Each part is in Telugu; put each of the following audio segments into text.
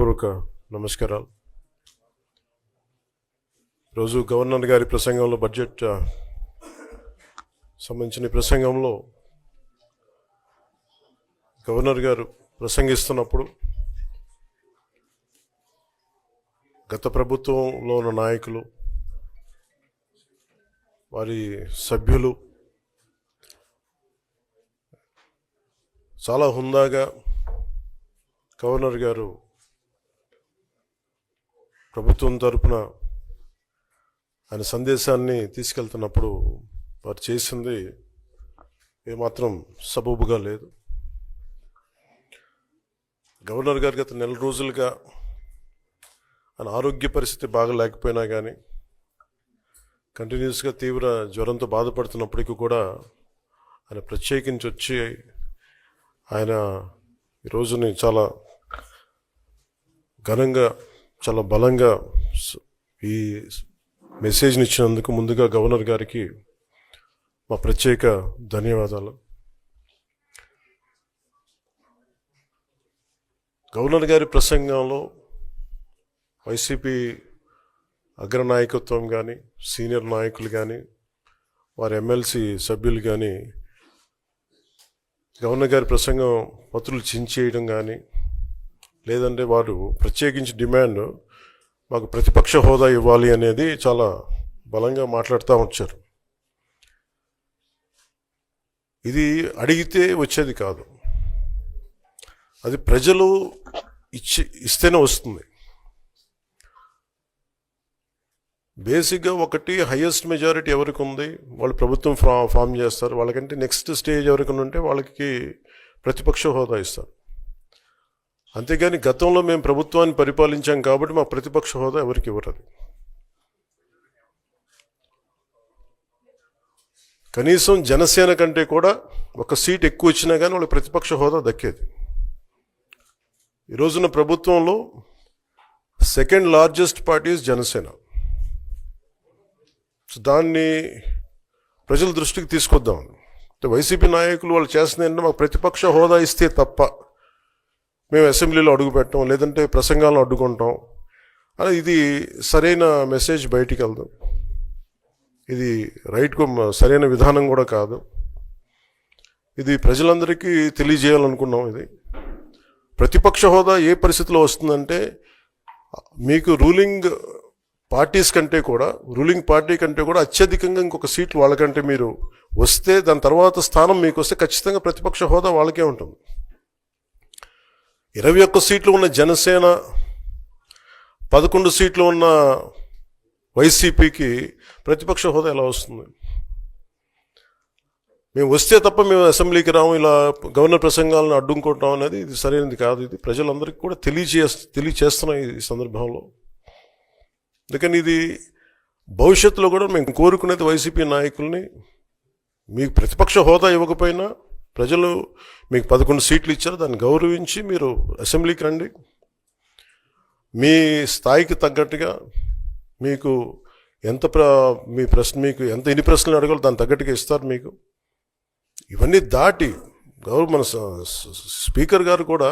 హృదయపూర్వక నమస్కారాలు. రోజు గవర్నర్ గారి ప్రసంగంలో బడ్జెట్ సంబంధించిన ప్రసంగంలో గవర్నర్ గారు ప్రసంగిస్తున్నప్పుడు గత ప్రభుత్వంలో ఉన్న నాయకులు, వారి సభ్యులు చాలా హుందాగా గవర్నర్ గారు ప్రభుత్వం తరపున ఆయన సందేశాన్ని తీసుకెళ్తున్నప్పుడు వారు చేసింది ఏమాత్రం సబబుగా లేదు. గవర్నర్ గారు గత నెల రోజులుగా ఆయన ఆరోగ్య పరిస్థితి బాగా లేకపోయినా కానీ కంటిన్యూస్గా తీవ్ర జ్వరంతో బాధపడుతున్నప్పటికీ కూడా ఆయన ప్రత్యేకించి వచ్చి ఆయన ఈ రోజుని చాలా ఘనంగా, చాలా బలంగా ఈ మెసేజ్ని ఇచ్చినందుకు ముందుగా గవర్నర్ గారికి మా ప్రత్యేక ధన్యవాదాలు. గవర్నర్ గారి ప్రసంగంలో వైసీపీ అగ్రనాయకత్వం కానీ, సీనియర్ నాయకులు కానీ, వారి ఎమ్మెల్సీ సభ్యులు కానీ గవర్నర్ గారి ప్రసంగం పత్రులు చించేయడం కానీ, లేదంటే వారు ప్రత్యేకించి డిమాండ్ మాకు ప్రతిపక్ష హోదా ఇవ్వాలి అనేది చాలా బలంగా మాట్లాడుతూ వచ్చారు. ఇది అడిగితే వచ్చేది కాదు, అది ప్రజలు ఇస్తేనే వస్తుంది. బేసిక్గా ఒకటి హయ్యెస్ట్ మెజారిటీ ఎవరికి ఉంది వాళ్ళు ప్రభుత్వం ఫామ్ చేస్తారు. వాళ్ళకంటే నెక్స్ట్ స్టేజ్ ఎవరికి ఉంటే వాళ్ళకి ప్రతిపక్ష హోదా ఇస్తారు. అంతేగాని గతంలో మేము ప్రభుత్వాన్ని పరిపాలించాం కాబట్టి మా ప్రతిపక్ష హోదా ఎవరికి ఇవ్వరు. కనీసం జనసేన కంటే కూడా ఒక సీట్ ఎక్కువ ఇచ్చినా కానీ వాళ్ళకి ప్రతిపక్ష హోదా దక్కేది. ఈ రోజున ప్రభుత్వంలో సెకండ్ లార్జెస్ట్ పార్టీ జనసేన. దాన్ని ప్రజల దృష్టికి తీసుకొద్దాం. వైసీపీ నాయకులు వాళ్ళు చేస్తుంది ఏంటంటే మాకు ప్రతిపక్ష హోదా ఇస్తే తప్ప మేము అసెంబ్లీలో అడుగు పెట్టాం, లేదంటే ప్రసంగాలను అడ్డుకుంటాం అని. ఇది సరైన మెసేజ్ బయటికి వెళ్దాం. ఇది సరైన విధానం కూడా కాదు. ఇది ప్రజలందరికీ తెలియజేయాలనుకున్నాం. ఇది ప్రతిపక్ష హోదా ఏ పరిస్థితిలో వస్తుందంటే మీకు రూలింగ్ పార్టీ కంటే కూడా అత్యధికంగా ఇంకొక సీట్లు వాళ్ళకంటే మీరు వస్తే, దాని తర్వాత స్థానం మీకు వస్తే ఖచ్చితంగా ప్రతిపక్ష హోదా వాళ్ళకే ఉంటుంది. 21 సీట్లు ఉన్న జనసేన, 11 సీట్లు ఉన్న వైసీపీకి ప్రతిపక్ష హోదా ఎలా వస్తుంది? మేము వస్తే తప్ప మేము అసెంబ్లీకి రాము, ఇలా గవర్నర్ ప్రసంగాలను అడ్డుకుంటాం అనేది ఇది సరైనది కాదు. ఇది ప్రజలందరికీ కూడా తెలియచేస్తున్నాం ఈ సందర్భంలో. అందుకని ఇది భవిష్యత్తులో కూడా మేము కోరుకునేది వైసీపీ నాయకుల్ని, మీకు ప్రతిపక్ష హోదా ఇవ్వకపోయినా ప్రజలు మీకు 11 సీట్లు ఇచ్చారు, దాన్ని గౌరవించి మీరు అసెంబ్లీకి రండి. మీ స్థాయికి తగ్గట్టుగా మీకు మీకు ఎన్ని ప్రశ్నలు అడగాలో దాన్ని తగ్గట్టుగా ఇస్తారు మీకు. ఇవన్నీ దాటి మన స్పీకర్ గారు కూడా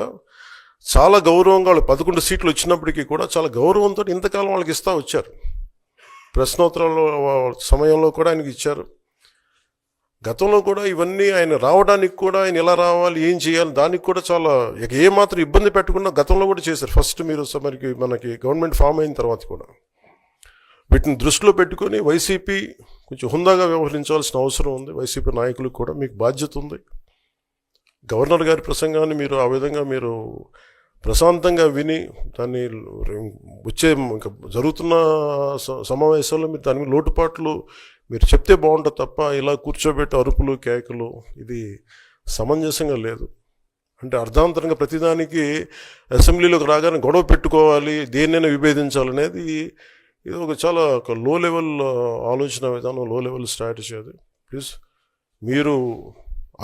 చాలా గౌరవంగా వాళ్ళు 11 సీట్లు వచ్చినప్పటికీ కూడా చాలా గౌరవంతో ఇంతకాలం వాళ్ళకి ఇస్తూ వచ్చారు. ప్రశ్నోత్తరాల సమయంలో కూడా ఆయనకి ఇచ్చారు. గతంలో కూడా ఇవన్నీ ఆయన రావడానికి కూడా ఆయన ఎలా రావాలి, ఏం చేయాలి, దానికి కూడా చాలా ఏమాత్రం ఇబ్బంది పెట్టకుండా గతంలో కూడా చేశారు. ఫస్ట్ మీరు మనకి గవర్నమెంట్ ఫామ్ అయిన తర్వాత కూడా వీటిని దృష్టిలో పెట్టుకొని వైసీపీ కొంచెం హుందాగా వ్యవహరించాల్సిన అవసరం ఉంది. వైసీపీ నాయకులకు కూడా మీకు బాధ్యత ఉంది. గవర్నర్ గారి ప్రసంగాన్ని మీరు ఆ విధంగా మీరు ప్రశాంతంగా విని దాన్ని వచ్చే ఇంకా జరుగుతున్న సమావేశాల్లో మీరు దాని లోటుపాట్లు మీరు చెప్తే బాగుంటుంది తప్ప ఇలా కూర్చోబెట్టి అరుపులు కేకలు ఇది సమంజసంగా లేదు. అంటే అర్ధాంతరంగా ప్రతిదానికి అసెంబ్లీలోకి రాగానే గొడవ పెట్టుకోవాలి, దేన్నైనా విభేదించాలనేది ఇది చాలా లో లెవెల్ ఆలోచన విధానం, లో లెవెల్ స్ట్రాటజీ. అది ప్లీజ్ మీరు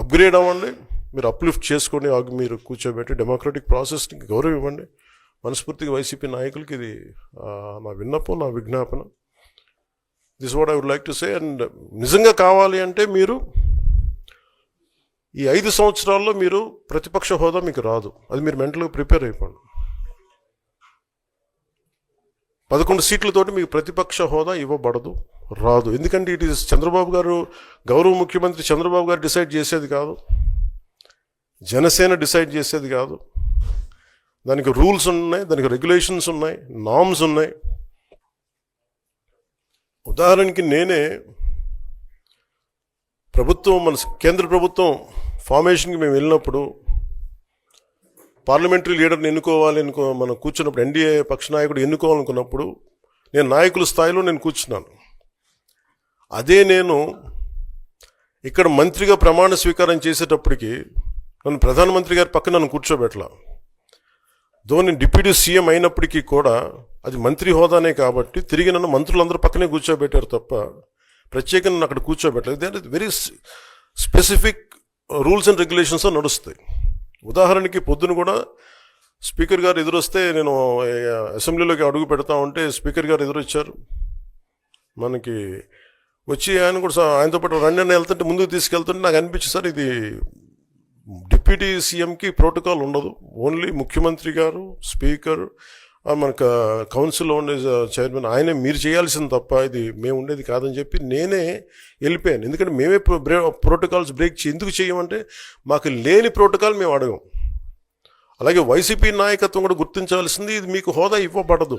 అప్గ్రేడ్ అవ్వండి, మీరు అప్లిఫ్ట్ చేసుకొని మీరు కూర్చోబెట్టి డెమోక్రటిక్ ప్రాసెస్కి గౌరవం ఇవ్వండి. మనస్ఫూర్తిగా వైసీపీ నాయకులకి ఇది నా విన్నపం, నా విజ్ఞాపన. This what I would like to say. And నిజంగా కావాలి అంటే మీరు ఈ 5 సంవత్సరాల్లో మీరు ప్రతిపక్ష హోదా మీకు రాదు. అది మీరు మెంటల్గా ప్రిపేర్ అయిపోండి. 11 సీట్లతోటి మీకు ప్రతిపక్ష హోదా ఇవ్వబడదు, రాదు. ఎందుకంటే ఇట్ ఈస్ చంద్రబాబు గారు, గౌరవ ముఖ్యమంత్రి చంద్రబాబు గారు డిసైడ్ చేసేది కాదు, జనసేన డిసైడ్ చేసేది కాదు. దానికి రూల్స్ ఉన్నాయి, దానికి రెగ్యులేషన్స్ ఉన్నాయి, నామ్స్ ఉన్నాయి. ఉదాహరణకి నేనే ప్రభుత్వం, మన కేంద్ర ప్రభుత్వం ఫార్మేషన్కి మేము వెళ్ళినప్పుడు పార్లమెంటరీ లీడర్ని ఎన్నుకోవాలి మనం కూర్చున్నప్పుడు, ఎన్డీఏ పక్ష నాయకుడు ఎన్నుకోవాలనుకున్నప్పుడు నేను నాయకుల స్థాయిలో నేను కూర్చున్నాను. అదే నేను ఇక్కడ మంత్రిగా ప్రమాణ స్వీకారం చేసేటప్పటికి నన్ను ప్రధానమంత్రి గారి పక్కన నన్ను కూర్చోబెట్టలా. నేను డిప్యూటీ సీఎం అయినప్పటికీ కూడా అది మంత్రి హోదానే కాబట్టి తిరిగి నన్ను మంత్రులందరూ పక్కనే కూర్చోబెట్టారు తప్ప ప్రత్యేకంగా నన్ను అక్కడ కూర్చోబెట్టలేదు. They are very specific rules and regulations నడుస్తాయి. ఉదాహరణకి పొద్దున కూడా స్పీకర్ గారు ఎదురొస్తే, నేను అసెంబ్లీలోకి అడుగు పెడతా ఉంటే స్పీకర్ గారు ఎదురొచ్చారు. మనకి వచ్చి ఆయన కూడా ఆయనతో పాటు రండి అని వెళ్తుంటే, ముందుకు తీసుకెళ్తుంటే నాకు అనిపించింది, సార్ ఇది డిప్యూటీ సీఎంకి ప్రోటోకాల్ ఉండదు, ఓన్లీ ముఖ్యమంత్రి గారు, స్పీకర్, మనకు కౌన్సిల్లో ఉండే చైర్మన్ ఆయనే మీరు చేయాల్సింది తప్ప ఇది మేము ఉండేది కాదని చెప్పి నేనే వెళ్ళిపోయాను. ఎందుకంటే మేమే ప్రోటోకాల్స్ బ్రేక్ ఎందుకు చేయమంటే మాకు లేని ప్రోటోకాల్ మేము అడగం. అలాగే వైసీపీ నాయకత్వం కూడా గుర్తించాల్సింది, ఇది మీకు హోదా ఇవ్వబడదు.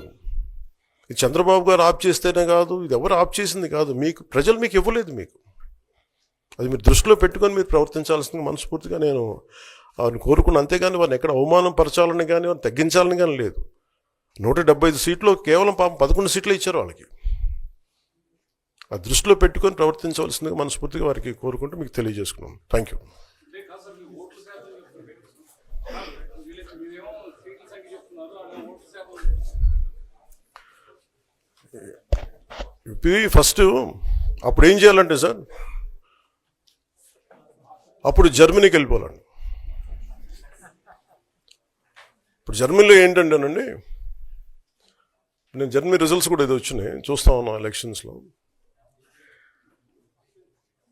ఇది చంద్రబాబు గారు ఆప్ చేస్తేనే కాదు, ఇది ఎవరు ఆప్ చేసింది కాదు, మీకు ప్రజలు మీకు ఇవ్వలేదు. మీకు అది మీరు దృష్టిలో పెట్టుకొని మీరు ప్రవర్తించాల్సింది మనస్ఫూర్తిగా నేను వారిని కోరుకున్నాను. అంతేగాని వారిని ఎక్కడ అవమానం పరచాలని కానీ వారిని తగ్గించాలని కానీ లేదు. 175 సీట్లు కేవలం 11 సీట్లే ఇచ్చారు వాళ్ళకి. ఆ దృష్టిలో పెట్టుకొని ప్రవర్తించవలసిందిగా మనస్ఫూర్తిగా వారికి కోరుకుంటూ మీకు తెలియజేసుకున్నాం. Thank you. ఫస్ట్ అప్పుడు ఏం చేయాలంటే సార్, అప్పుడు జర్మనీకి వెళ్ళిపోవాలండి. ఇప్పుడు జర్మనీలో ఏంటంటేనండి, నేను జర్మనీ రిజల్ట్స్ కూడా ఏదో వచ్చినాయి చూస్తా ఉన్నా. ఎలక్షన్స్లో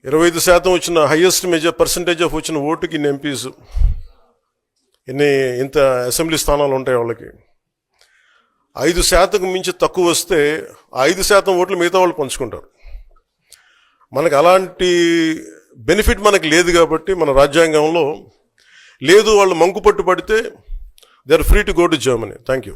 25% వచ్చిన హైయెస్ట్ పర్సంటేజ్ ఆఫ్ వచ్చిన ఓటుకి ఇన్ని ఎంపీస్, ఇంత అసెంబ్లీ స్థానాలు ఉంటాయి వాళ్ళకి. 5% మించి తక్కువ వస్తే 5% ఓట్లు మిగతా వాళ్ళు పంచుకుంటారు. మనకు అలాంటి బెనిఫిట్ మనకు లేదు కాబట్టి మన రాజ్యాంగంలో లేదు. వాళ్ళు మంకు పట్టు పడితే they are free to go to Germany. Thank you.